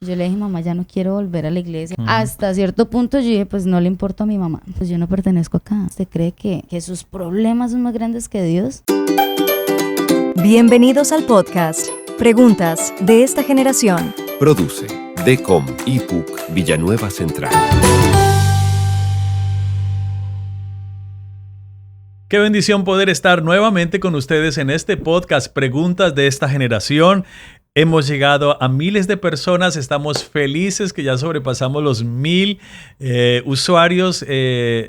Yo le dije, mamá, ya no quiero volver a la iglesia. Hasta cierto punto yo dije, pues no le importa a mi mamá. Pues yo no pertenezco acá. ¿Usted cree que sus problemas son más grandes que Dios? Bienvenidos al podcast Preguntas de esta generación. Produce DECOM IPUC Villanueva Central. Qué bendición poder estar nuevamente con ustedes en este podcast Preguntas de esta generación. Hemos llegado a miles de personas, estamos felices que ya sobrepasamos los 1000 usuarios,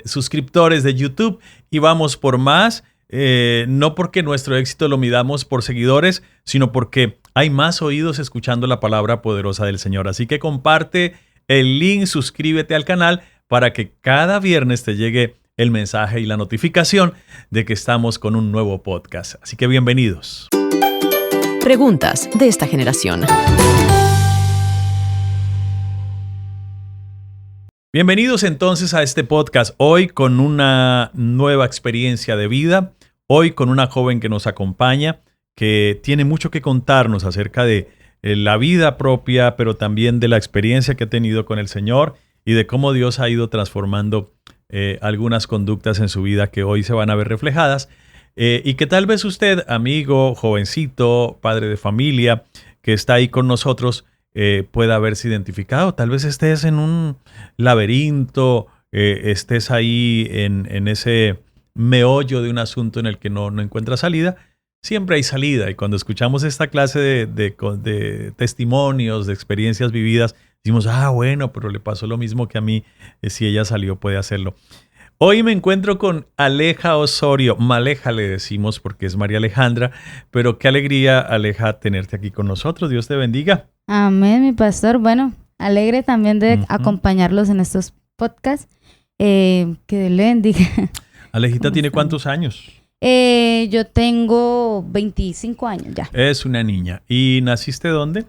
suscriptores de YouTube y vamos por más. No porque nuestro éxito lo midamos por seguidores, sino porque hay más oídos escuchando la palabra poderosa del Señor. Así que comparte el link, suscríbete al canal para que cada viernes te llegue el mensaje y la notificación de que estamos con un nuevo podcast. Así que bienvenidos. Preguntas de esta generación. Bienvenidos entonces a este podcast, hoy con una nueva experiencia de vida, hoy con una joven que nos acompaña, que tiene mucho que contarnos acerca de la vida propia, pero también de la experiencia que ha tenido con el Señor y de cómo Dios ha ido transformando algunas conductas en su vida que hoy se van a ver reflejadas. Y que tal vez usted, amigo, jovencito, padre de familia, que está ahí con nosotros, pueda haberse identificado. Tal vez estés en un laberinto, estés ahí en ese meollo de un asunto en el que no encuentras salida. Siempre hay salida, y cuando escuchamos esta clase de testimonios, de experiencias vividas, decimos, bueno, pero le pasó lo mismo que a mí, si ella salió puede hacerlo. Hoy me encuentro con Aleja Osorio. Maleja le decimos porque es María Alejandra, pero qué alegría, Aleja, tenerte aquí con nosotros. Dios te bendiga. Amén, mi pastor. Bueno, alegre también de acompañarlos en estos podcasts. Que Dios le bendiga. Alejita, ¿tiene cuántos años? Yo tengo 25 años ya. Es una niña. ¿Y naciste dónde?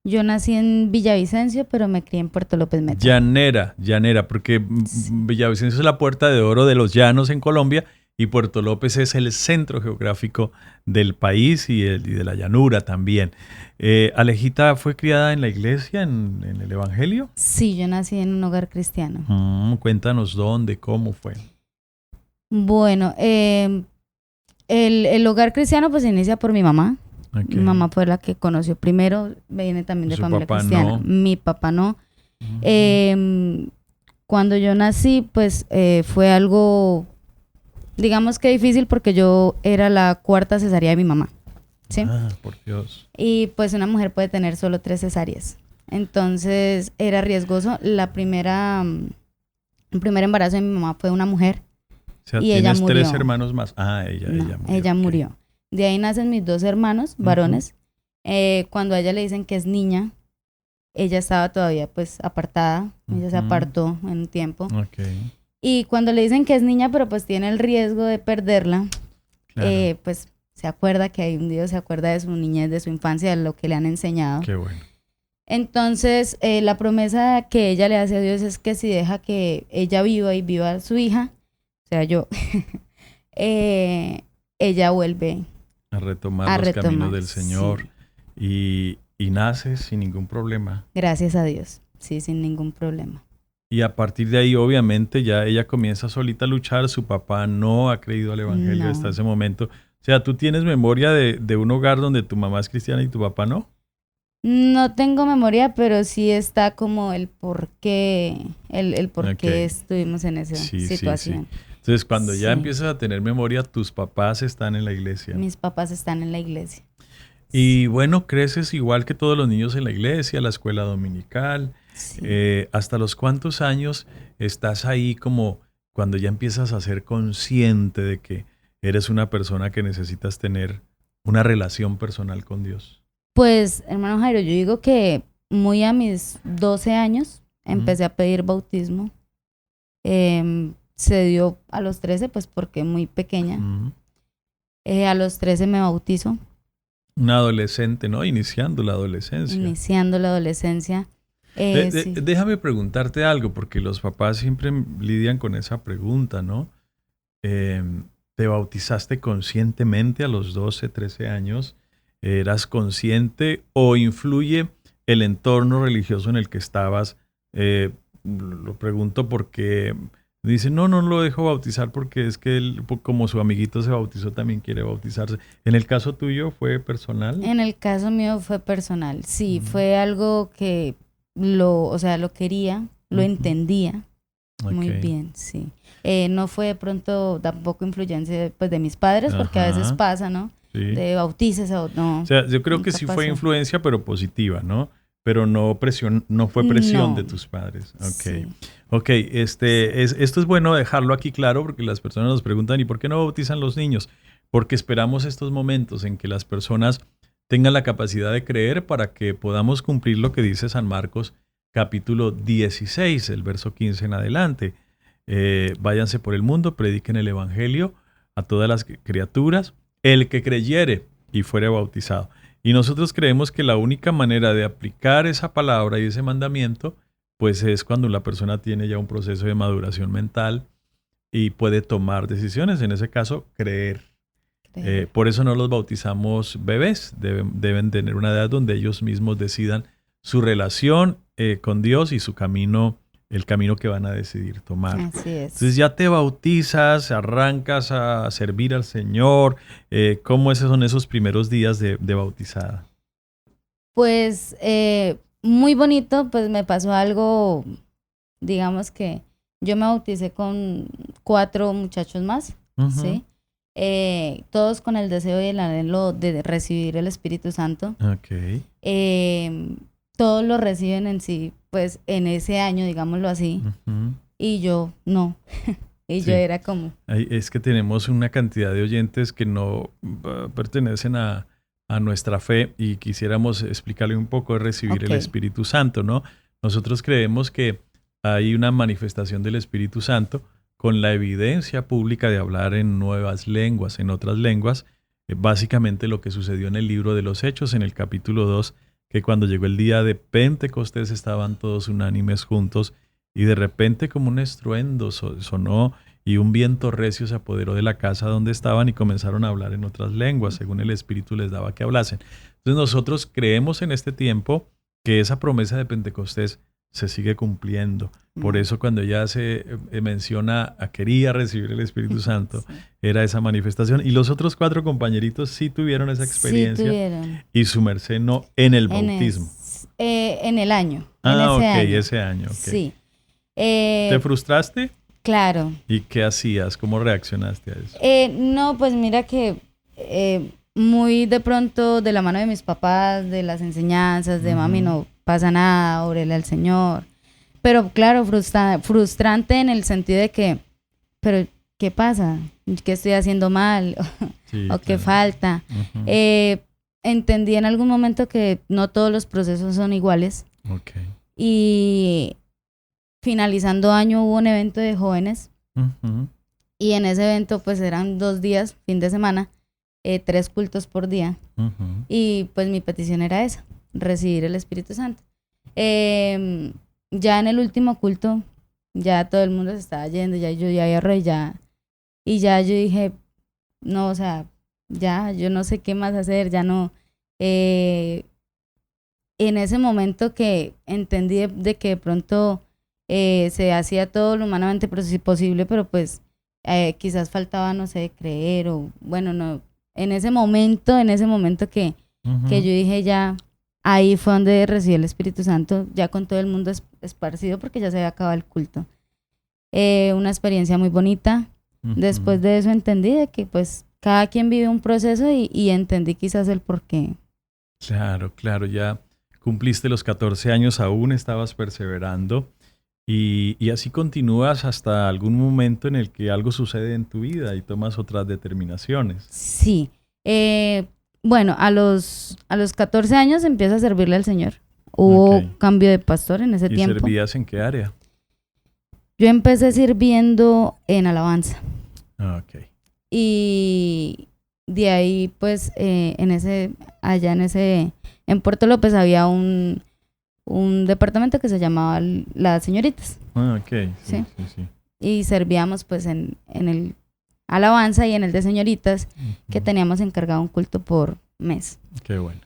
Yo nací en Villavicencio, pero me crié en Puerto López Meta. Llanera, porque sí. Villavicencio es la puerta de oro de los llanos en Colombia y Puerto López es el centro geográfico del país y de la llanura también. ¿Alejita fue criada en la iglesia, en el Evangelio? Sí, yo nací en un hogar cristiano. Cuéntanos dónde, cómo fue. Bueno, el hogar cristiano pues se inicia por mi mamá. Okay. Mi mamá fue la que conoció primero, viene también de familia cristiana. No. Mi papá no. Cuando yo nací, pues fue algo, digamos que difícil porque yo era la cuarta cesárea de mi mamá. ¿Sí? Por Dios. Y pues una mujer puede tener solo 3 cesáreas. Entonces era riesgoso. El primer embarazo de mi mamá fue una mujer. O sea, y tienes ella murió. 3 hermanos más. Ella murió. De ahí nacen mis 2 hermanos, varones. Cuando a ella le dicen que es niña, ella estaba todavía pues apartada. Ella se apartó en un tiempo. Okay. Y cuando le dicen que es niña, pero pues tiene el riesgo de perderla, claro. Pues se acuerda que hay un Dios, se acuerda de su niñez, de su infancia, de lo que le han enseñado. Qué bueno. Entonces, la promesa que ella le hace a Dios es que si deja que ella viva y viva a su hija, o sea, yo, ella vuelve a retomar los caminos del Señor, sí. y nace sin ningún problema. Gracias a Dios, sí, sin ningún problema. Y a partir de ahí, obviamente, ya ella comienza solita a luchar. Su papá no ha creído al Evangelio hasta ese momento. O sea, ¿tú tienes memoria de un hogar donde tu mamá es cristiana y tu papá no? No tengo memoria, pero sí está como el por qué, el por qué estuvimos en esa situación. Sí. Entonces, cuando ya empiezas a tener memoria, tus papás están en la iglesia. Mis papás están en la iglesia. Y bueno, creces igual que todos los niños en la iglesia, la escuela dominical. Sí. ¿Hasta los cuántos años estás ahí como cuando ya empiezas a ser consciente de que eres una persona que necesitas tener una relación personal con Dios? Pues, hermano Jairo, yo digo que muy a mis 12 años empecé a pedir bautismo. Se dio a los 13, pues porque muy pequeña. A los 13 me bautizo. Una adolescente, ¿no? Iniciando la adolescencia. Sí. Déjame preguntarte algo, porque los papás siempre lidian con esa pregunta, ¿no? ¿Te bautizaste conscientemente a los 12, 13 años? ¿Eras consciente o influye el entorno religioso en el que estabas? Lo pregunto porque dicen, no lo dejo bautizar porque es que él, como su amiguito se bautizó, también quiere bautizarse. ¿En el caso tuyo fue personal? En el caso mío fue personal, sí, fue algo que lo quería, lo entendía muy bien, sí. No fue de pronto tampoco influencia pues, de mis padres, porque a veces pasa, ¿no? Sí. De bautices o no. O sea, yo creo que sí fue influencia, pero positiva, ¿no? Pero no fue presión de tus padres. Sí. Ok, esto es bueno dejarlo aquí claro porque las personas nos preguntan, ¿y por qué no bautizan los niños? Porque esperamos estos momentos en que las personas tengan la capacidad de creer para que podamos cumplir lo que dice San Marcos capítulo 16, el verso 15 en adelante. Váyanse por el mundo, prediquen el evangelio a todas las criaturas, el que creyere y fuere bautizado. Y nosotros creemos que la única manera de aplicar esa palabra y ese mandamiento, pues es cuando la persona tiene ya un proceso de maduración mental y puede tomar decisiones, en ese caso, creer. Por eso no los bautizamos bebés, deben tener una edad donde ellos mismos decidan su relación con Dios y su camino, el camino que van a decidir tomar. Así es. Entonces ya te bautizas, arrancas a servir al Señor. ¿Cómo son esos primeros días de bautizada? Pues muy bonito, pues me pasó algo, digamos que yo me bauticé con 4 muchachos más, ¿sí? Todos con el deseo y el anhelo de recibir el Espíritu Santo. Okay. Todos lo reciben en sí, pues en ese año, digámoslo así, y yo no. Y sí. Yo era como... Es que tenemos una cantidad de oyentes que no pertenecen a nuestra fe y quisiéramos explicarle un poco de recibir el Espíritu Santo, ¿no? Nosotros creemos que hay una manifestación del Espíritu Santo con la evidencia pública de hablar en nuevas lenguas, en otras lenguas, básicamente lo que sucedió en el libro de los Hechos, en el capítulo 2, que cuando llegó el día de Pentecostés estaban todos unánimes juntos y de repente como un estruendo sonó y un viento recio se apoderó de la casa donde estaban y comenzaron a hablar en otras lenguas, según el Espíritu les daba que hablasen. Entonces nosotros creemos en este tiempo que esa promesa de Pentecostés se sigue cumpliendo. Por eso cuando ella se menciona a quería recibir el Espíritu Santo, sí. Era esa manifestación. Y los otros 4 compañeritos sí tuvieron esa experiencia. Sí tuvieron. Y su merced no en el bautismo. En el año. Ese año. Okay. Sí. ¿Te frustraste? Claro. ¿Y qué hacías? ¿Cómo reaccionaste a eso? No, pues mira que muy de pronto de la mano de mis papás, de las enseñanzas, de mami, no pasa nada, órele al Señor. Pero claro, frustrante en el sentido de que, pero ¿qué pasa? ¿Qué estoy haciendo mal? Sí, ¿O qué falta? Entendí en algún momento que no todos los procesos son iguales. Okay. Y finalizando año hubo un evento de jóvenes. Y en ese evento pues eran 2 días, fin de semana, 3 cultos por día. Y pues mi petición era esa, recibir el Espíritu Santo. Ya en el último culto, ya todo el mundo se estaba yendo, ya yo ya había arrollado. Y ya yo dije, no, o sea, ya, yo no sé qué más hacer, ya no. En ese momento que entendí de que de pronto se hacía todo lo humanamente posible, pero pues quizás faltaba, no sé, creer o, bueno, no. En ese momento que yo dije ya, ahí fue donde recibí el Espíritu Santo, ya con todo el mundo esparcido porque ya se había acabado el culto. Una experiencia muy bonita. Después de eso entendí de que pues cada quien vive un proceso y entendí quizás el porqué. Claro, ya cumpliste los 14 años, aún estabas perseverando y así continúas hasta algún momento en el que algo sucede en tu vida y tomas otras determinaciones. Sí. Bueno, a los 14 años empiezo a servirle al Señor. Hubo cambio de pastor en ese tiempo. ¿Y servías en qué área? Yo empecé sirviendo en alabanza. Y de ahí, pues, en Puerto López había un departamento que se llamaba Las Señoritas. Sí. Y servíamos, pues, en el alabanza y en el de señoritas, que teníamos encargado un culto por mes. Qué bueno.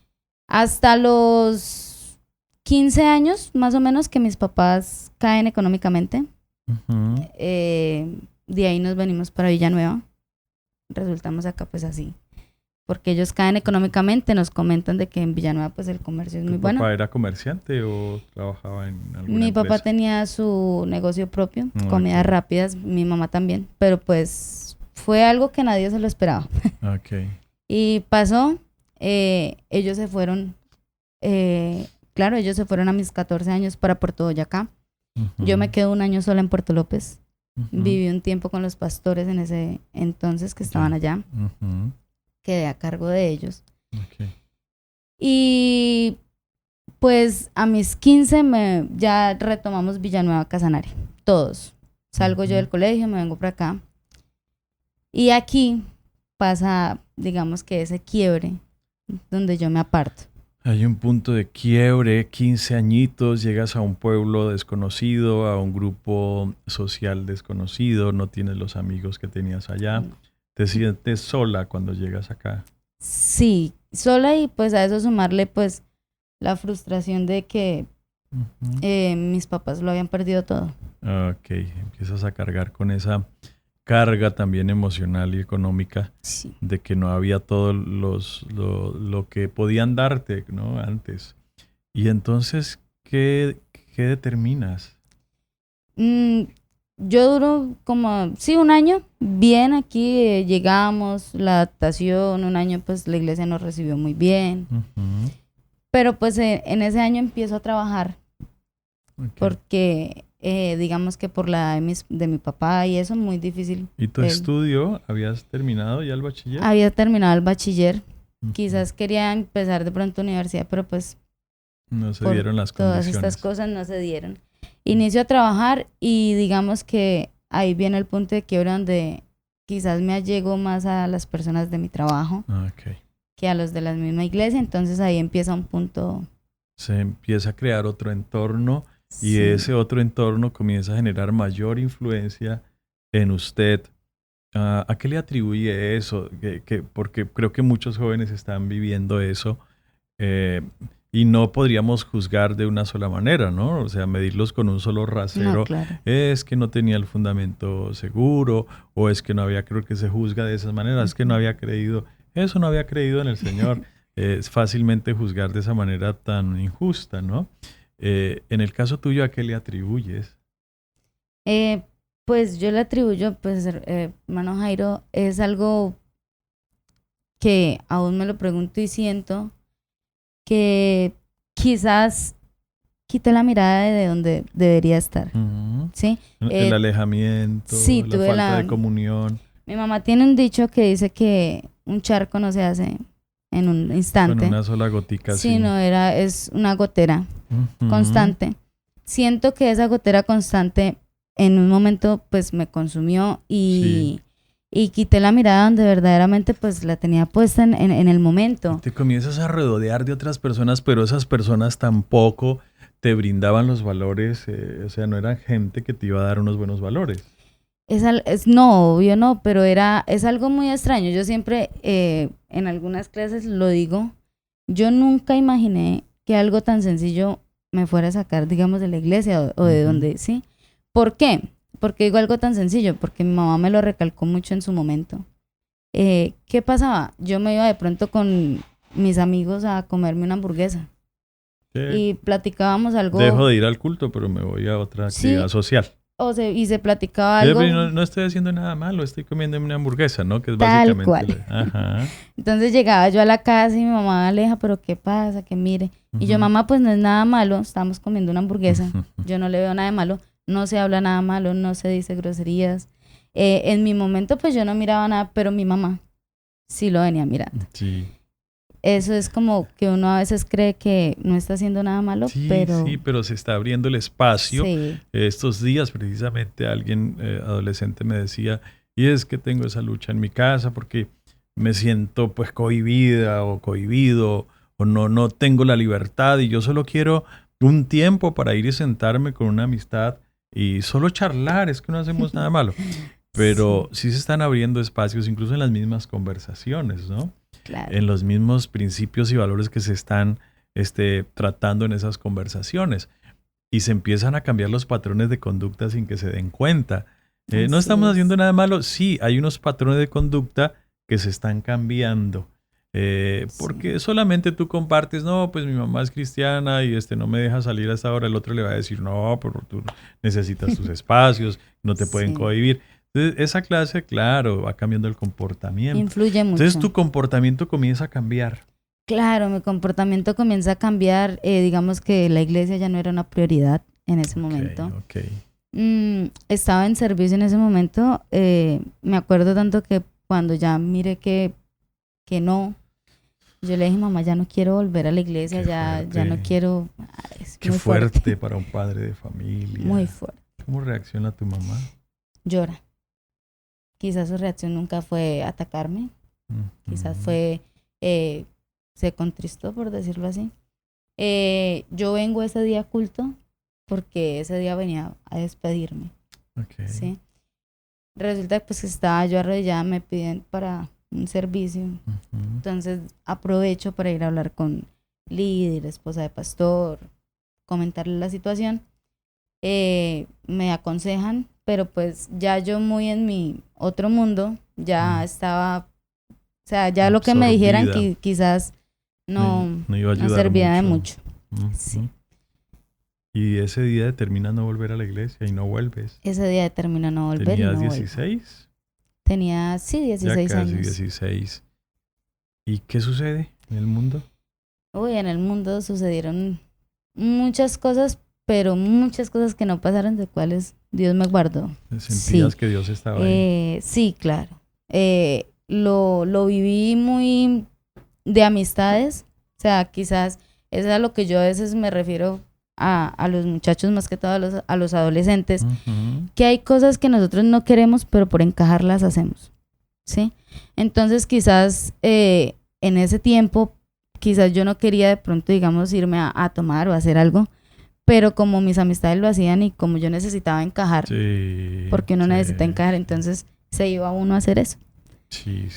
Hasta los 15 años más o menos que mis papás caen económicamente. Ujú. De ahí nos venimos para Villanueva. Resultamos acá pues así. Porque ellos caen económicamente, nos comentan de que en Villanueva pues el comercio es muy ¿Tu bueno. papá era comerciante o trabajaba en alguna Mi papá empresa? tenía su negocio propio, Ok. comidas rápidas, mi mamá también, pero pues fue algo que nadie se lo esperaba. Ok. Y pasó, ellos se fueron, claro, ellos se fueron a mis 14 años para Puerto Boyacá. Yo Ujú. me quedé un año sola en Puerto López. Ujú. Viví un tiempo con los pastores en ese entonces que estaban allá. Ujú. Quedé a cargo de ellos. Ok. Y pues a mis 15 ya retomamos Villanueva Casanare. Todos. Salgo yo Ujú. del colegio, me vengo para acá. Y aquí pasa, digamos que ese quiebre donde yo me aparto. Hay un punto de quiebre, 15 añitos, llegas a un pueblo desconocido, a un grupo social desconocido, no tienes los amigos que tenías allá. Te sientes sola cuando llegas acá. Sí, sola y pues a eso sumarle pues la frustración de que Ujú. mis papás lo habían perdido todo. Ok, empiezas a cargar con esa carga también emocional y económica Sí. de que no había todo lo que podían darte, ¿no? Antes. Y entonces, ¿qué determinas? Yo duro como, sí, un año. Bien, aquí llegamos, la adaptación, un año pues la iglesia nos recibió muy bien. Ujú. Pero pues en ese año empiezo a trabajar Ok. porque digamos que por la edad de mi papá y eso muy difícil. ¿Y tu Él estudio? ¿Habías terminado ya el bachiller? había terminado el bachiller, Ujú. quizás quería empezar de pronto universidad, pero pues No se por dieron las todas condiciones. estas cosas no se dieron. Inicio a trabajar y digamos que ahí viene el punto de quiebre donde quizás me allego más a las personas de mi trabajo Ok. que a los de la misma iglesia, entonces ahí empieza un punto. Se empieza a crear otro entorno y Sí. ese otro entorno comienza a generar mayor influencia en usted. ¿A qué le atribuye eso? Porque creo que muchos jóvenes están viviendo eso eh, y no podríamos juzgar de una sola manera, ¿no? O sea, medirlos con un solo No, rasero. claro. Es que no tenía el fundamento seguro o es que no había, creo que se juzga de esas maneras, es que no había creído, eso no había creído en el Señor. Es fácilmente juzgar de esa manera tan injusta, ¿no? En el caso tuyo, ¿a qué le atribuyes? Pues yo le atribuyo, pues, hermano Jairo, es algo que aún me lo pregunto y siento que quizás quité la mirada de donde debería estar, Ujú. ¿sí? El alejamiento, Sí, la tuve falta de comunión, Mi mamá tiene un dicho que dice que un charco no se hace en un con instante, una sola gotica así. sino es una gotera Ujú. constante. Siento que esa gotera constante en un momento pues me consumió y quité la mirada donde verdaderamente pues la tenía puesta en el momento. Te comienzas a rodear de otras personas, pero esas personas tampoco te brindaban los valores, o sea, no era gente que te iba a dar unos buenos valores. No, obvio no, pero es algo muy extraño. Yo siempre en algunas clases lo digo, yo nunca imaginé que algo tan sencillo me fuera a sacar, digamos, de la iglesia o de Ujú. donde, ¿sí? ¿Por qué? Porque digo algo tan sencillo, porque mi mamá me lo recalcó mucho en su momento. ¿Qué pasaba? Yo me iba de pronto con mis amigos a comerme una hamburguesa y platicábamos algo, Dejo de ir al culto, pero me voy a otra Sí. actividad social. y se platicaba algo. Pero no estoy haciendo nada malo, estoy comiendo una hamburguesa, ¿no? Que es Tal básicamente... cual. Ajá. Entonces llegaba yo a la casa y mi mamá, Aleja, pero ¿qué pasa? Que mire. Y yo, Ujú. mamá, pues no es nada malo, estamos comiendo una hamburguesa, yo no le veo nada de malo, no se habla nada malo, no se dice groserías. En mi momento, pues yo no miraba nada, pero mi mamá sí lo venía mirando. Sí. Eso es como que uno a veces cree que no está haciendo nada malo, Sí, pero sí, pero se está abriendo el espacio. sí, Estos días precisamente alguien adolescente me decía, y es que tengo esa lucha en mi casa porque me siento pues cohibida o cohibido o no tengo la libertad y yo solo quiero un tiempo para ir y sentarme con una amistad y solo charlar, es que no hacemos nada malo. Pero sí se están abriendo espacios, incluso en las mismas conversaciones, ¿no? claro. En los mismos principios y valores que se están tratando en esas conversaciones. Y se empiezan a cambiar los patrones de conducta sin que se den cuenta. No Así estamos es. haciendo nada malo. Sí, hay unos patrones de conducta que se están cambiando. Porque solamente tú compartes, no, pues mi mamá es cristiana y no me deja salir a esta hora. El otro le va a decir, no, pero tú necesitas tus espacios, no te pueden Sí. cohibir. Entonces, esa clase, claro, va cambiando el comportamiento. Influye mucho. Entonces, tu comportamiento comienza a cambiar. Claro, mi comportamiento comienza a cambiar. Digamos que la iglesia ya no era una prioridad en ese momento. Ok. Estaba en servicio en ese momento. Me acuerdo tanto que cuando ya miré que no, yo le dije, mamá, ya no quiero volver a la iglesia, Qué ya fuerte. no quiero. Es Qué muy fuerte para un padre de familia. Muy fuerte. ¿Cómo reacciona tu mamá? Llora. Quizás su reacción nunca fue atacarme, quizás Ujú. fue, se contristó, por decirlo así. Yo vengo ese día a culto porque ese día venía a despedirme, Ok. ¿sí? Resulta pues que estaba yo arrodillada, me piden para un servicio, Ujú. entonces aprovecho para ir a hablar con Lidia, la esposa de pastor, comentarle la situación. Me aconsejan, pero pues ya yo muy en mi otro mundo, ya estaba, o sea, ya lo que me dijeran Absorbida. quizás no iba a no ayudar servía de mucho. Ujú. Sí. Y ese día determinas no volver a la iglesia y no vuelves. Ese día determino no volver y ¿Tenías no vuelvo. 16? Tenía, sí, 16 Ya casi años. 16. ¿Y qué sucede en el mundo? Uy, en el mundo sucedieron muchas cosas, pero muchas cosas que no pasaron, de cuales Dios me guardó. ¿Sentías que Dios estaba ahí? Sí, claro. Lo viví muy de amistades. O sea, quizás eso es a lo que yo a veces me refiero a los muchachos, más que todo a los adolescentes, Ujú. que hay cosas que nosotros no queremos, pero por encajar las hacemos, ¿sí? Entonces quizás en ese tiempo, quizás yo no quería de pronto, digamos, irme a tomar o a hacer algo, pero como mis amistades lo hacían y como yo necesitaba encajar, Sí. porque uno sí, necesita encajar, entonces se iba uno a hacer eso. Sí.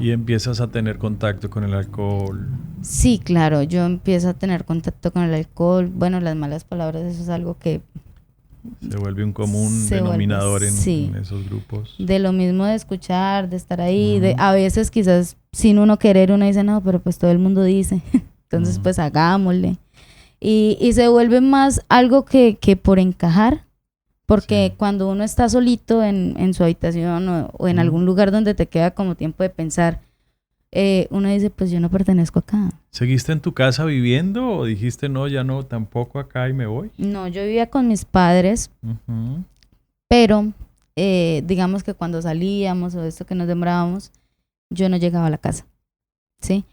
Y empiezas a tener contacto con el alcohol. Sí, claro, yo empiezo a tener contacto con el alcohol, bueno, las malas palabras, eso es algo que Se vuelve un común Se vuelve, denominador sí. en esos grupos. de lo mismo de escuchar, de estar ahí, Ujú. a veces quizás sin uno querer uno dice, no, pero pues todo el mundo dice, entonces Ujú. pues hagámosle. Y se vuelve más algo que por encajar, porque Sí. cuando uno está solito en su habitación o en Ujú. algún lugar donde te queda como tiempo de pensar, uno dice, pues yo no pertenezco acá. ¿Seguiste en tu casa viviendo o dijiste no, ya no, tampoco acá y me voy? No, yo vivía con mis padres, Ujú. pero digamos que cuando salíamos o esto que nos demorábamos, yo no llegaba a la casa, ¿sí?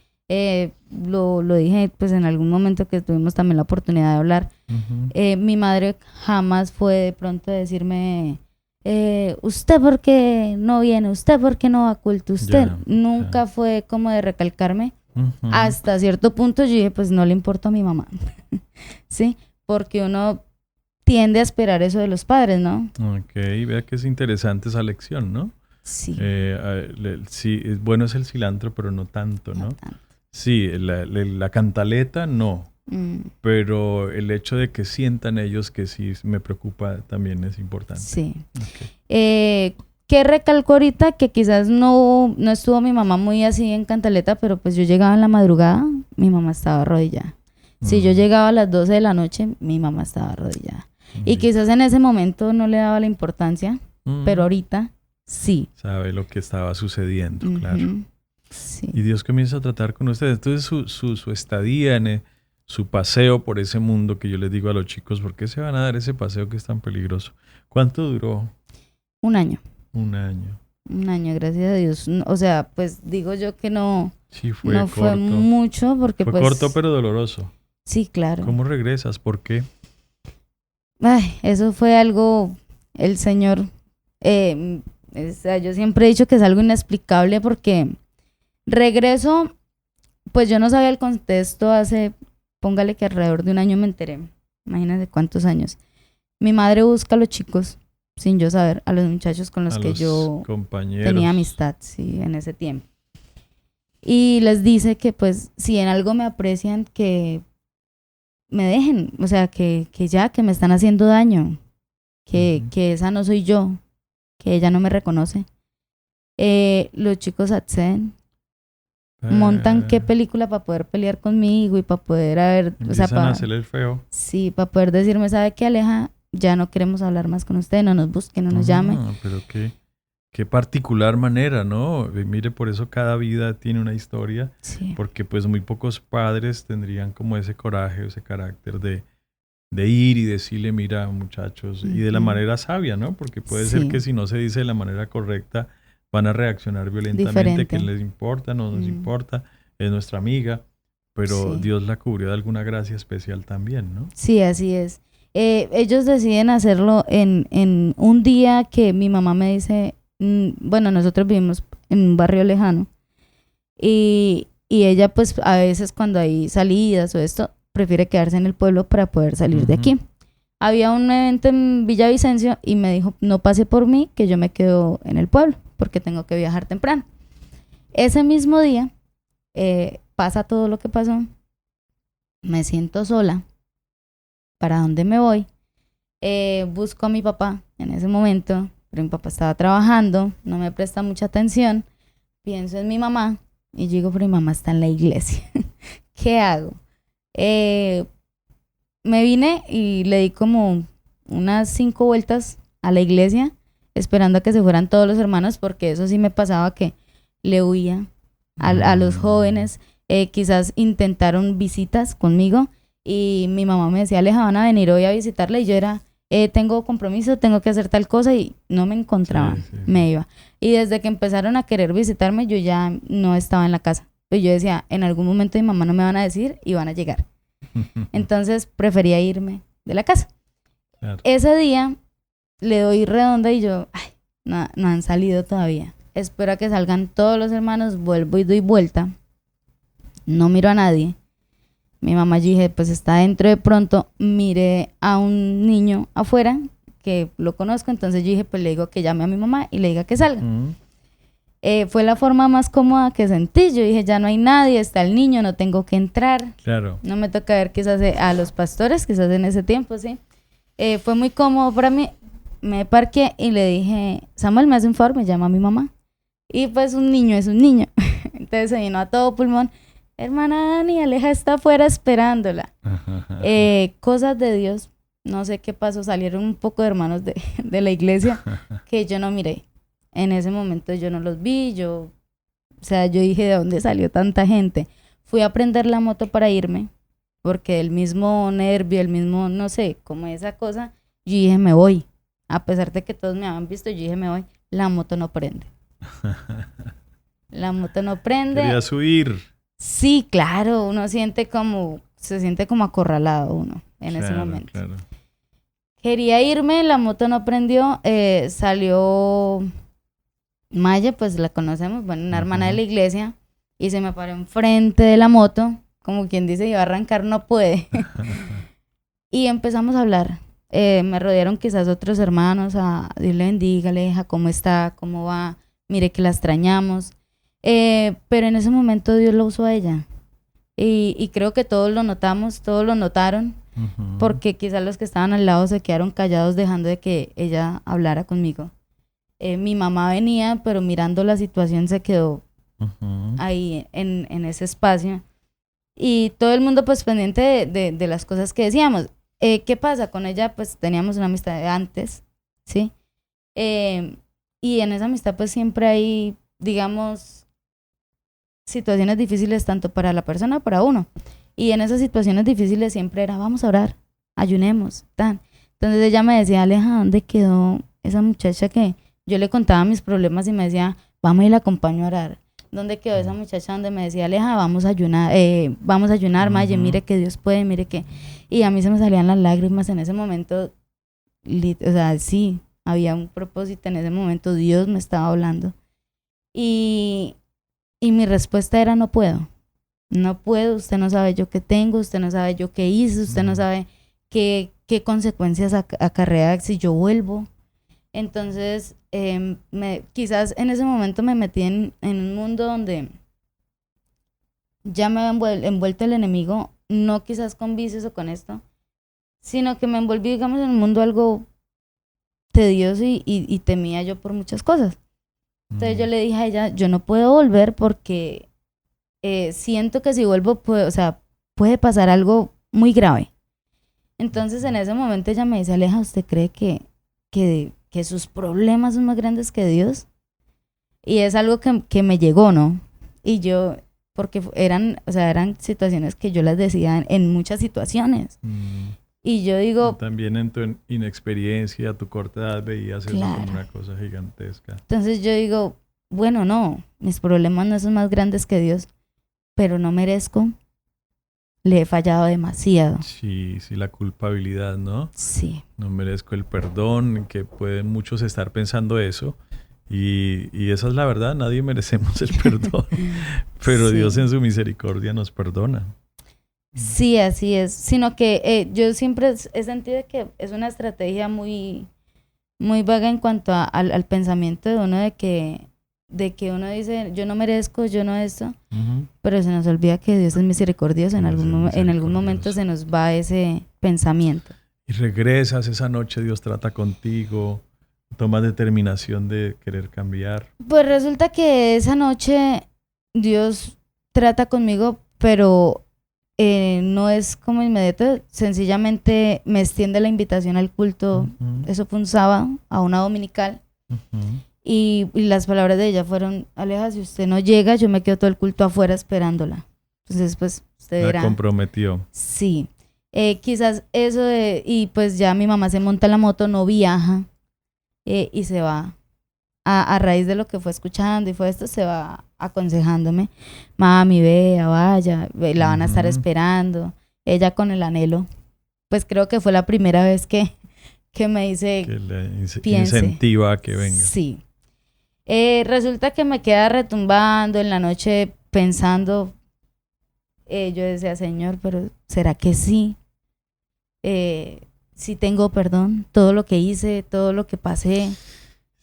Lo dije pues en algún momento que tuvimos también la oportunidad de hablar. Ujú. Mi madre jamás fue de pronto a decirme, ¿usted por qué no viene? ¿Usted por qué no va a culto? Usted Ya, nunca ya. fue como de recalcarme. Ujú. Hasta cierto punto yo dije, pues no le importa a mi mamá, ¿sí? Porque uno tiende a esperar eso de los padres, ¿no? Ok, vea que es interesante esa lección, ¿no? Sí. Sí, es bueno es el cilantro, pero no tanto, ¿no? No tanto. Sí, la cantaleta no, Mm, pero el hecho de que sientan ellos que sí me preocupa también es importante. sí. Ok. ¿Qué recalco ahorita? Que quizás no estuvo mi mamá muy así en cantaleta, pero pues yo llegaba en la madrugada, mi mamá estaba arrodillada. Si yo Mm. llegaba a las 12 de la noche, mi mamá estaba arrodillada. Y Sí. quizás en ese momento no le daba la importancia, Mm. pero ahorita sí. Sabe lo que estaba sucediendo, claro. Ujú. Sí. Y Dios comienza a tratar con ustedes. Entonces su estadía su paseo por ese mundo que yo les digo a los chicos, ¿por qué se van a dar ese paseo que es tan peligroso? ¿Cuánto duró? Un año, 1 año. gracias a Dios. O sea, pues digo yo que no Sí, fue no corto. fue mucho porque Fue pues... corto pero doloroso. Sí, claro. ¿Cómo regresas? ¿Por qué? Ay, eso fue algo, el Señor, o sea, yo siempre he dicho que es algo inexplicable porque regreso, pues yo no sabía el contexto póngale que alrededor de un año me enteré, imagínate cuántos años. Mi madre busca a los chicos, sin yo saber, a los muchachos con los A que los yo compañeros. tenía amistad, sí, en ese tiempo. y les dice que pues si en algo me aprecian, que me dejen, o sea, que ya, que me están haciendo daño, que esa no soy yo, que ella no me reconoce. Los chicos acceden, montan qué película para poder pelear conmigo y para poder Empiezan a hacerle el feo. Sí, para poder decirme, ¿sabe qué, Aleja? Ya no queremos hablar más con usted, no nos busque, no nos llame. Pero qué particular manera, ¿no? Mire, por eso cada vida tiene una historia, Sí. porque pues muy pocos padres tendrían como ese coraje, ese carácter de ir y decirle, mira, muchachos, y de la manera sabia, ¿no? Porque puede ser que si no se dice de la manera correcta, van a reaccionar violentamente, Diferente. que les importa, no nos importa, es nuestra amiga, pero Dios la cubrió de alguna gracia especial también, ¿no? Sí, así es. Ellos deciden hacerlo en un día que mi mamá me dice, bueno, nosotros vivimos en un barrio lejano, y ella pues a veces cuando hay salidas o esto, prefiere quedarse en el pueblo para poder salir de aquí. Había un evento en Villavicencio y me dijo, no pase por mí, que yo me quedo en el pueblo, porque tengo que viajar temprano. Ese mismo día pasa todo lo que pasó, me siento sola. ¿Para dónde me voy? Busco a mi papá en ese momento, pero mi papá estaba trabajando, no me presta mucha atención. Pienso en mi mamá y digo, pero mi mamá está en la iglesia. ¿Qué hago? Me vine y le di como unas 5 vueltas a la iglesia, esperando a que se fueran todos los hermanos, porque eso sí me pasaba, que le huía a los jóvenes. Quizás intentaron visitas conmigo y mi mamá me decía, Aleja, van a venir hoy a visitarle, y yo era, tengo compromiso, tengo que hacer tal cosa, y no me encontraban, me iba. Y desde que empezaron a querer visitarme, yo ya no estaba en la casa. Pues yo decía, en algún momento mi mamá no me van a decir y van a llegar. Entonces prefería irme de la casa. Claro. Ese día le doy redonda y yo, ay, no han salido todavía. Espero a que salgan todos los hermanos, vuelvo y doy vuelta. No miro a nadie. Mi mamá, yo dije, pues está dentro. De pronto miré a un niño afuera que lo conozco, entonces yo dije, pues le digo que llame a mi mamá y le diga que salga. Fue la forma más cómoda que sentí. Yo dije, ya no hay nadie, está el niño, no tengo que entrar. Claro. No me toca ver quizás a los pastores, quizás en ese tiempo, sí. Fue muy cómodo para mí. Me parqué y le dije, Samuel, me hace un favor, me llama a mi mamá. Y pues un niño es un niño. Entonces se vino a todo pulmón. Hermana Dani, Aleja está afuera esperándola. Cosas de Dios. No sé qué pasó, salieron un poco de hermanos de la iglesia que yo no miré. En ese momento yo no los vi, o sea, yo dije, ¿de dónde salió tanta gente? Fui a prender la moto para irme, porque el mismo nervio, el mismo, no sé, como esa cosa, yo dije, me voy. A pesar de que todos me habían visto, yo dije, me voy. La moto no prende. La moto no prende. Querías huir. Sí, claro, uno se siente como acorralado uno en ese momento. Claro. Quería irme, la moto no prendió, salió Maya, pues la conocemos, bueno, una hermana de la iglesia, y se me paró enfrente de la moto, como quien dice, iba a arrancar, no puede. Y empezamos a hablar. Me rodearon quizás otros hermanos, a Dios le bendiga, Aleja, ¿cómo está? ¿Cómo va? Mire que la extrañamos. Pero en ese momento Dios lo usó a ella. Y creo que todos lo notamos, todos lo notaron, porque quizás los que estaban al lado se quedaron callados dejando de que ella hablara conmigo. Mi mamá venía, pero mirando la situación se quedó ahí en ese espacio. Y todo el mundo pues pendiente de las cosas que decíamos. ¿Qué pasa? Con ella pues teníamos una amistad de antes, ¿sí? Y en esa amistad pues siempre hay, digamos, situaciones difíciles tanto para la persona como para uno. Y en esas situaciones difíciles siempre era, vamos a orar, ayunemos, tan. Entonces ella me decía, Aleja, ¿dónde quedó esa muchacha que yo le contaba mis problemas y me decía, vamos y la acompaño a orar? ¿Dónde quedó esa muchacha donde me decía, Aleja, vamos a ayunar, Maye, mire que Dios puede, mire que... Y a mí se me salían las lágrimas en ese momento. O sea, sí, había un propósito en ese momento, Dios me estaba hablando. Y mi respuesta era, no puedo, usted no sabe yo qué tengo, usted no sabe yo qué hice, usted no sabe qué consecuencias acarrea si yo vuelvo. Entonces, quizás en ese momento me metí en un mundo donde ya me había envuelto el enemigo, no quizás con vicios o con esto, sino que me envolví, digamos, en un mundo algo tedioso y temía yo por muchas cosas. Entonces yo le dije a ella, yo no puedo volver porque siento que si vuelvo, puede pasar algo muy grave. Entonces en ese momento ella me dice, Aleja, ¿usted cree que sus problemas son más grandes que Dios? Y es algo que me llegó, ¿no? Y yo, porque eran situaciones que yo las decía en muchas situaciones. Y yo digo... También en tu inexperiencia, a tu corta edad, veías eso Claro. como una cosa gigantesca. Entonces yo digo, bueno, no, mis problemas no son más grandes que Dios, pero no merezco. Le he fallado demasiado. Sí, la culpabilidad, ¿no? Sí. No merezco el perdón, que pueden muchos estar pensando eso. Y esa es la verdad, nadie merecemos el perdón. Pero Sí. Dios en su misericordia nos perdona. Sí, así es. Sino que yo siempre he sentido que es una estrategia muy, muy vaga en cuanto al pensamiento de uno de que uno dice, yo no merezco, yo no esto, pero se nos olvida que Dios es misericordioso. En algún momento se nos va ese pensamiento. Y regresas esa noche, Dios trata contigo, tomas determinación de querer cambiar. Pues resulta que esa noche Dios trata conmigo, pero no es como inmediato, sencillamente me extiende la invitación al culto. Eso fue un sábado, a una dominical. Y las palabras de ella fueron, Aleja, si usted no llega, yo me quedo todo el culto afuera esperándola. Entonces, pues, usted dirá. La comprometió. Sí. Quizás eso y pues ya mi mamá se monta en la moto, no viaja y se va. A raíz de lo que fue escuchando y fue esto, se va aconsejándome. Mami, vea, vaya, la van a estar esperando. Ella con el anhelo. Pues creo que fue la primera vez que me dice, que le piense. incentiva a que venga. Sí. Resulta que me queda retumbando en la noche pensando, yo decía, Señor, pero ¿será que sí? Sí tengo perdón, todo lo que hice, todo lo que pasé.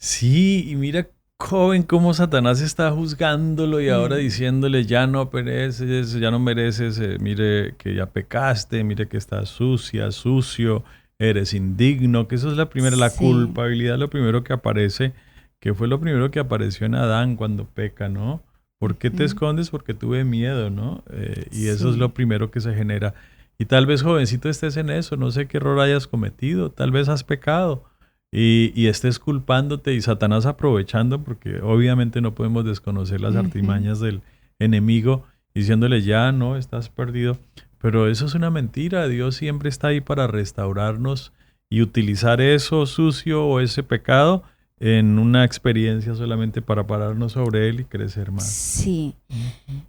Sí, y mira, joven, cómo Satanás está juzgándolo y ahora diciéndole, ya no mereces, mire que ya pecaste, mire que estás sucio, eres indigno, que eso es la primera, la culpabilidad, lo primero que aparece, que fue lo primero que apareció en Adán cuando peca, ¿no? ¿Por qué te escondes? Porque tuve miedo, ¿no? Y eso es lo primero que se genera. Y tal vez, jovencito, estés en eso, no sé qué error hayas cometido, tal vez has pecado y estés culpándote y Satanás aprovechando, porque obviamente no podemos desconocer las artimañas del enemigo, diciéndole ya, no, estás perdido. Pero eso es una mentira. Dios siempre está ahí para restaurarnos y utilizar eso sucio o ese pecado en una experiencia solamente para pararnos sobre él y crecer más. Sí.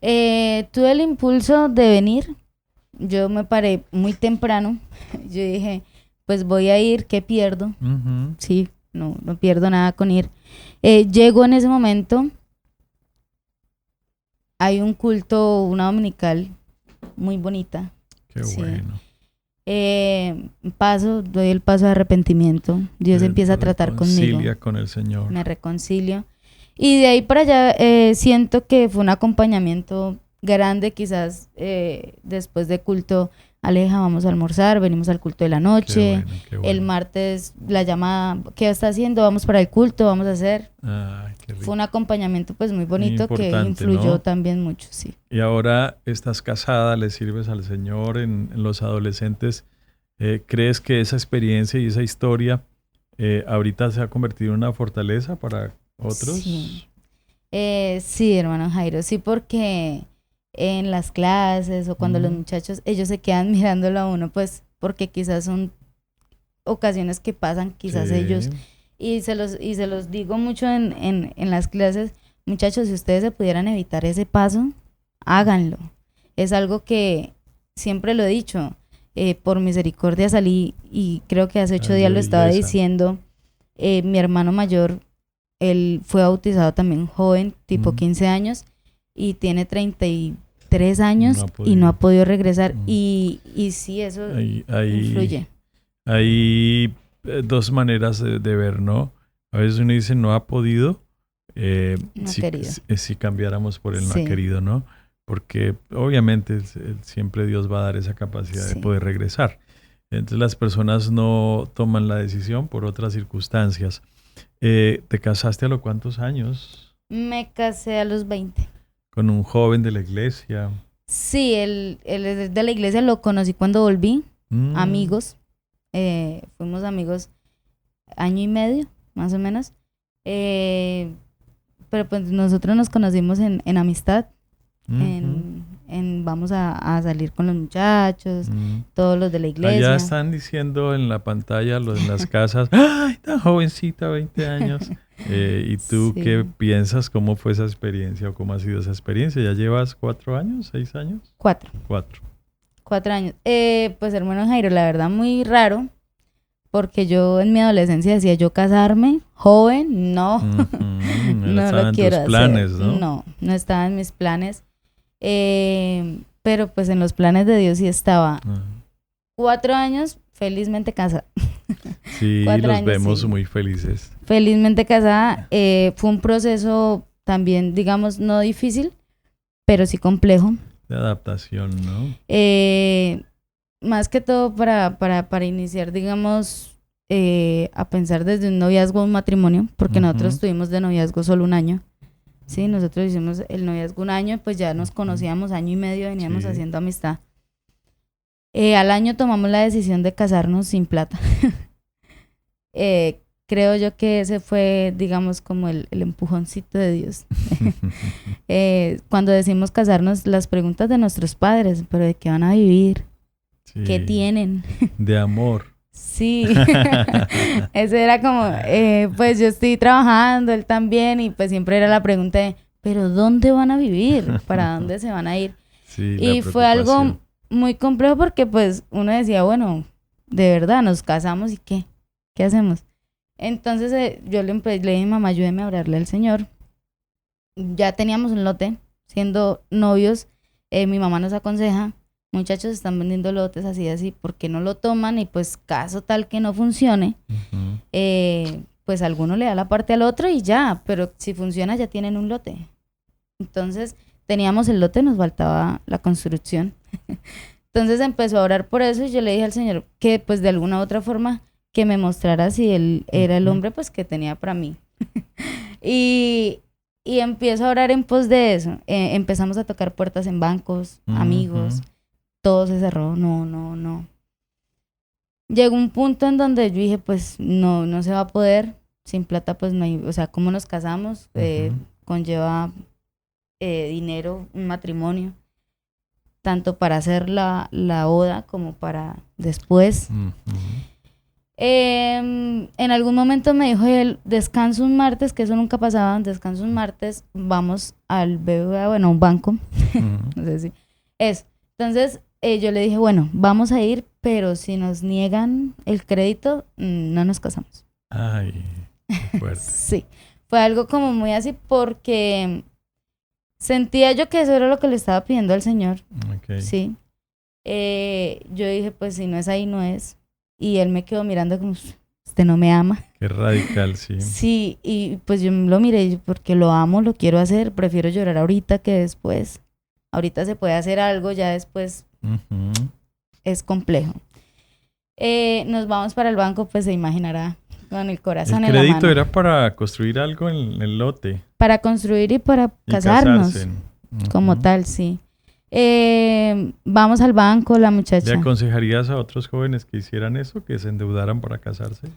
Tuve el impulso de venir. Yo me paré muy temprano. Yo dije, pues voy a ir, ¿qué pierdo? Sí, no pierdo nada con ir. Llego en ese momento. Hay un culto, una dominical muy bonita. Qué bueno. Doy el paso de arrepentimiento. Dios empieza a tratar conmigo. Reconcilia con el Señor. Me reconcilio. Y de ahí para allá siento que fue un acompañamiento grande, quizás después de culto, Aleja, vamos a almorzar, venimos al culto de la noche. Qué bueno. El martes la llamada, ¿qué está haciendo? Vamos para el culto, vamos a hacer. Ay, qué rico. Fue un acompañamiento pues muy bonito que importante, influyó ¿no? También mucho, sí. Y ahora estás casada, le sirves al Señor en los adolescentes. ¿Crees que esa experiencia y esa historia ahorita se ha convertido en una fortaleza para otros? Sí. Sí, hermano Jairo, sí, porque en las clases o cuando los muchachos, ellos se quedan mirándolo a uno, pues porque quizás son ocasiones que pasan, quizás ellos, y se los digo mucho en las clases, muchachos, si ustedes se pudieran evitar ese paso, háganlo. Es algo que siempre lo he dicho, por misericordia salí, y creo que hace 8 días lo estaba diciendo, mi hermano mayor, él fue bautizado también joven, tipo 15 años, y tiene 33 años y no ha podido regresar. Y sí, eso influye. Hay dos maneras de ver, ¿no? A veces uno dice no ha podido, No ha querido. si cambiáramos por el no Sí. ha querido, ¿no? porque obviamente siempre Dios va a dar esa capacidad de Sí. poder regresar. Entonces las personas no toman la decisión por otras circunstancias. ¿Te casaste a los cuántos años? Me casé a los 20. Con un joven de la iglesia. Sí, él es de la iglesia, lo conocí cuando volví, amigos. Fuimos amigos año y medio, más o menos. Pero pues nosotros nos conocimos en amistad. Ujú. Vamos a salir con los muchachos, todos los de la iglesia. Allá están diciendo en la pantalla, en las casas, ¡ay, tan jovencita, 20 años! ¿Y tú Sí. qué piensas? ¿Cómo fue esa experiencia o cómo ha sido esa experiencia? ¿Ya llevas 4 años, 6 años? 4 4. años. Pues hermano Jairo, la verdad muy raro, porque yo en mi adolescencia decía yo casarme joven, no, no Estaban lo en quiero tus planes, hacer. ¿no? No estaba en mis planes. Pero pues en los planes de Dios sí estaba. 4 años felizmente casada. Sí, 4 los años, vemos sí. muy felices. Felizmente casada. Fue un proceso también, digamos, no difícil, pero sí complejo. De adaptación, ¿no? Más que todo para iniciar, digamos, a pensar desde un noviazgo a un matrimonio, porque nosotros Ujú. tuvimos de noviazgo solo un año. Sí, nosotros hicimos el noviazgo un año, pues ya nos conocíamos año y medio, veníamos Sí. haciendo amistad. Al año tomamos la decisión de casarnos sin plata. Creo yo que ese fue, digamos, como el empujoncito de Dios. Cuando decimos casarnos, las preguntas de nuestros padres, pero ¿de qué van a vivir? Sí. ¿Qué tienen? De amor. Sí, ese era como, pues yo estoy trabajando, él también, y pues siempre era la pregunta de, ¿pero dónde van a vivir? ¿Para dónde se van a ir? Sí, la Y fue algo preocupación. muy complejo porque pues uno decía, bueno, de verdad, nos casamos y ¿qué? ¿Qué hacemos? Entonces yo le dije a mi mamá, ayúdeme a orarle al Señor. Ya teníamos un lote, siendo novios, mi mamá nos aconseja, muchachos están vendiendo lotes así, ¿por qué no lo toman? Y pues caso tal que no funcione, Ujú. pues alguno le da la parte al otro y ya, pero si funciona ya tienen un lote. Entonces teníamos el lote, nos faltaba la construcción. Entonces empezó a orar por eso y yo le dije al Señor que pues de alguna u otra forma que me mostrara si Él era el Ujú. hombre pues que tenía para mí. y empiezo a orar en pos de eso. Empezamos a tocar puertas en bancos, amigos, Ujú. todo se cerró, no. Llegó un punto en donde yo dije, pues no se va a poder, sin plata pues no hay, o sea, ¿cómo nos casamos? Ujú. Conlleva dinero, un matrimonio, tanto para hacer la boda como para después. Ujú. En algún momento me dijo él, descanso un martes, que eso nunca pasaba, descanso un martes, vamos al BBVA, bueno, a un banco, Ujú. no sé si es. Entonces yo le dije, bueno, vamos a ir, pero si nos niegan el crédito, no nos casamos. Ay, qué fuerte. Sí, fue algo como muy así porque sentía yo que eso era lo que le estaba pidiendo al Señor, Ok. sí. Yo dije, pues si no es ahí, no es. Y él me quedó mirando como, usted no me ama. Qué radical, sí. Sí, y pues yo lo miré y porque lo amo, lo quiero hacer, prefiero llorar ahorita que después. Ahorita se puede hacer algo, ya después Ujú. es complejo. Nos vamos para el banco, pues se imaginará, con el corazón El en la crédito mano. era para construir algo en el lote Para construir y para y casarnos, casarse. como Ujú. tal, sí. Vamos al banco, la ¿Le muchacha. aconsejarías a otros jóvenes que hicieran eso, que se endeudaran para casarse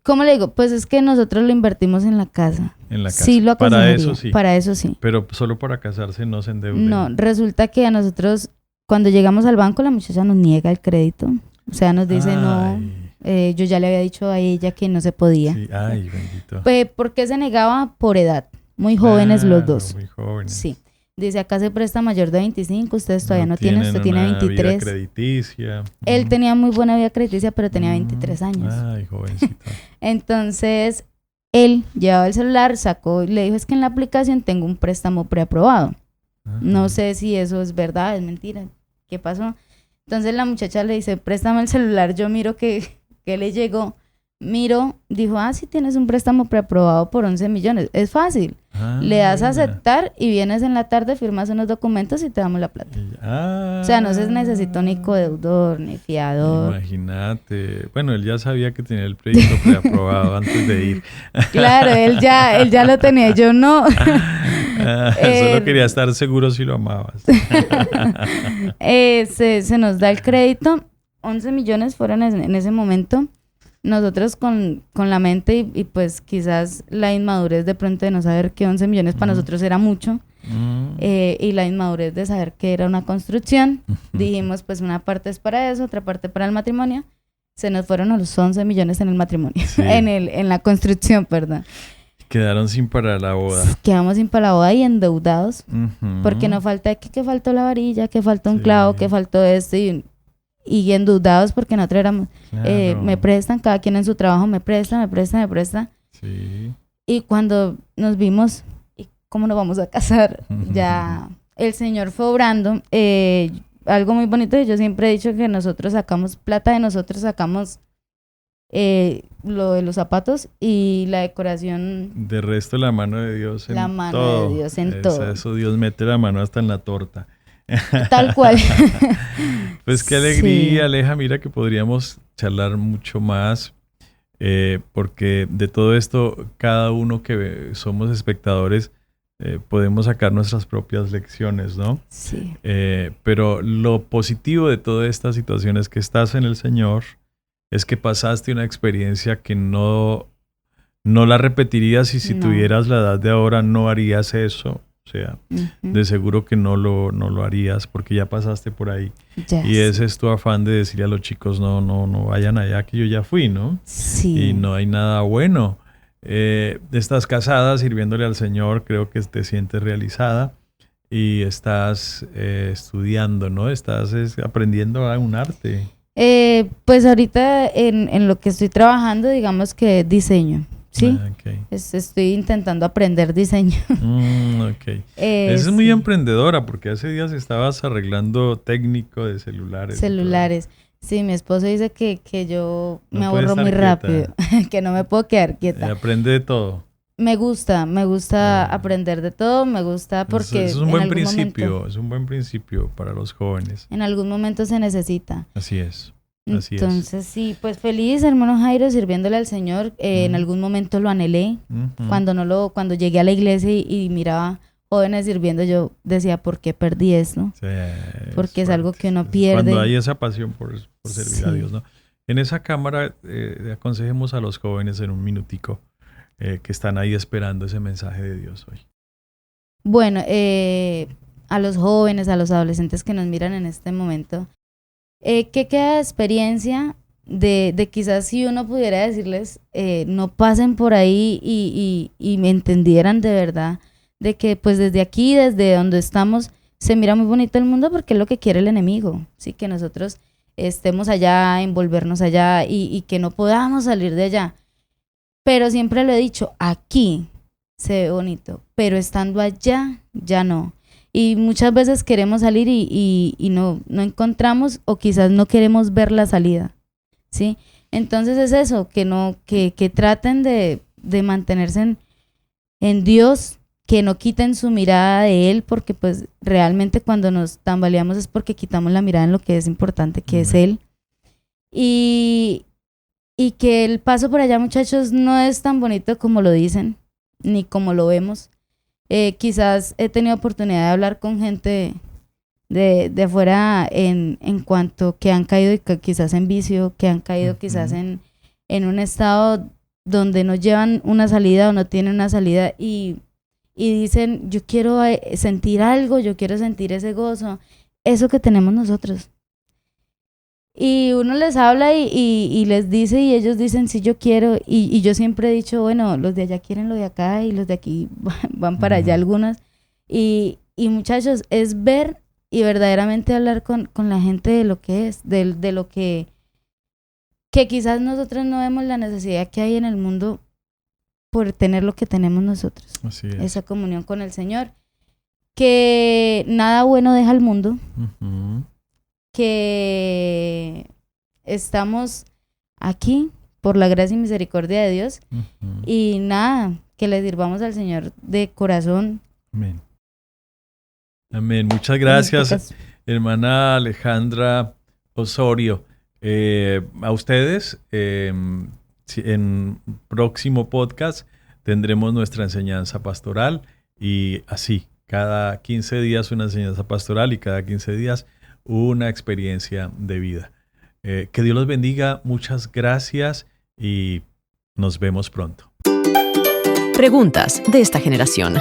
¿Cómo le digo? Pues es que nosotros lo invertimos en la casa. en la casa? Sí, lo Para aconsejaría. eso sí. Para eso sí. Pero solo para casarse no se endeuden. No, resulta que a nosotros, cuando llegamos al banco, la muchacha nos niega el crédito. O sea, nos dice, no, Ay, yo ya le había dicho a ella que no se podía. sí, ay, bendito. Pues, ¿por qué se negaba? Por edad. Muy jóvenes los Claro, dos. Muy jóvenes. Sí. Dice, acá se presta mayor de 25, ustedes todavía no tienen, usted tiene una vida 23. crediticia. Él tenía muy buena vida crediticia, pero tenía 23 años. Ay, jovencito. Entonces, él llevaba el celular, sacó y le dijo, es que en la aplicación tengo un préstamo preaprobado. No Ajá. sé si eso es verdad, es mentira. ¿Qué pasó? Entonces la muchacha le dice, préstame el celular, yo miro que le llegó. miró, dijo, sí tienes un préstamo preaprobado por 11 millones. Es fácil. Le das a mira. aceptar y vienes en la tarde, firmas unos documentos y te damos la plata. O sea, no se necesitó ni codeudor, ni fiador. Imagínate. Bueno, él ya sabía que tenía el crédito preaprobado antes de ir. Claro, él ya lo tenía, yo no. Solo quería estar seguro si lo amabas. Se nos da el crédito. 11 millones fueron en ese momento. Nosotros con la mente y pues quizás la inmadurez de pronto de no saber que 11 millones para nosotros era mucho, y la inmadurez de saber que era una construcción, dijimos pues una parte es para eso, otra parte para el matrimonio. Se nos fueron los 11 millones en el matrimonio, Sí. en la construcción, perdón. Quedaron sin para la boda. Quedamos sin para la boda y endeudados, Ujú. porque no falta que faltó la varilla, que faltó un Sí. clavo, que faltó esto y endeudados porque nosotros éramos, Claro. me prestan, cada quien en su trabajo me presta. Sí. Y cuando nos vimos, ¿y cómo nos vamos a casar? Ya el Señor fue obrando. Algo muy bonito, yo siempre he dicho que nosotros sacamos plata de nosotros, sacamos lo de los zapatos y la decoración. De resto, la mano de Dios en La mano todo. de Dios en todo. Eso, Dios mete la mano hasta en la torta. Tal cual. Pues qué alegría, Aleja. Mira que podríamos charlar mucho más, porque de todo esto, cada uno que somos espectadores, podemos sacar nuestras propias lecciones, ¿no? Sí. Pero lo positivo de toda esta situación es que estás en el Señor, es que pasaste una experiencia que no la repetirías y si No. tuvieras la edad de ahora no harías eso. O sea, Ujú. de seguro que no lo harías porque ya pasaste por ahí. Yes. Y ese es tu afán de decirle a los chicos, no vayan allá que yo ya fui, ¿no? Sí. Y no hay nada bueno. Estás casada sirviéndole al Señor, creo que te sientes realizada y estás estudiando, ¿no? Estás aprendiendo a un arte. Pues ahorita en lo que estoy trabajando, digamos que diseño, ¿sí? Ah, ok. Estoy intentando aprender diseño. Ok. Es muy Sí, emprendedora porque hace días estabas arreglando técnico de celulares. y todo. celulares. Sí, mi esposo dice que yo No me puede aburro estar muy quieta. rápido, que no me puedo quedar quieta. Aprende de todo. Me gusta aprender de todo, me gusta porque Es un en buen algún principio, momento, es un buen principio para los jóvenes. en algún momento se necesita. Así es. Así es. Entonces sí, pues feliz, hermano Jairo, sirviéndole al Señor. En algún momento lo anhelé. Ujú. Cuando llegué a la iglesia y miraba jóvenes sirviendo, yo decía, ¿por qué perdí esto? Sí, Porque es algo fuerte. que uno pierde. Cuando hay esa pasión por servir a Sí. Dios, ¿no? En esa cámara aconsejemos a los jóvenes en un minutico que están ahí esperando ese mensaje de Dios hoy. Bueno, a los jóvenes, a los adolescentes que nos miran en este momento, ¿qué queda de experiencia de quizás si uno pudiera decirles, no pasen por ahí y me entendieran de verdad, de que pues desde aquí, desde donde estamos, se mira muy bonito el mundo porque es lo que quiere el enemigo, ¿sí? Que nosotros estemos allá, envolvernos allá y que no podamos salir de allá. Pero siempre lo he dicho, aquí se ve bonito, pero estando allá, ya no. Y muchas veces queremos salir y no encontramos o quizás no queremos ver la salida, ¿sí? Entonces es eso, que traten de mantenerse en Dios, que no quiten su mirada de Él, porque pues realmente cuando nos tambaleamos es porque quitamos la mirada en lo que es importante, que es Él. Y que el paso por allá, muchachos, no es tan bonito como lo dicen, ni como lo vemos. Quizás he tenido oportunidad de hablar con gente de afuera en cuanto que han caído quizás en vicio, que han caído quizás en un estado donde no llevan una salida o no tienen una salida y dicen, yo quiero sentir algo, yo quiero sentir ese gozo, eso que tenemos nosotros. Y uno les habla y les dice y ellos dicen, sí, yo quiero. Y yo siempre he dicho, bueno, los de allá quieren lo de acá y los de aquí van para allá algunos. Y muchachos, es ver y verdaderamente hablar con la gente de lo que es, de lo que quizás nosotros no vemos la necesidad que hay en el mundo por tener lo que tenemos nosotros. Así es. Esa comunión con el Señor. Que nada bueno deja al mundo. Ujú. Que estamos aquí por la gracia y misericordia de Dios. Ujú. Y nada, que le sirvamos al Señor de corazón. Amén. Amén. Muchas gracias, Pocas- hermana Alejandra Osorio. A ustedes, en próximo podcast tendremos nuestra enseñanza pastoral y así, cada 15 días una enseñanza pastoral y cada 15 días una experiencia de vida. Que Dios los bendiga, muchas gracias y nos vemos pronto. Preguntas de esta generación.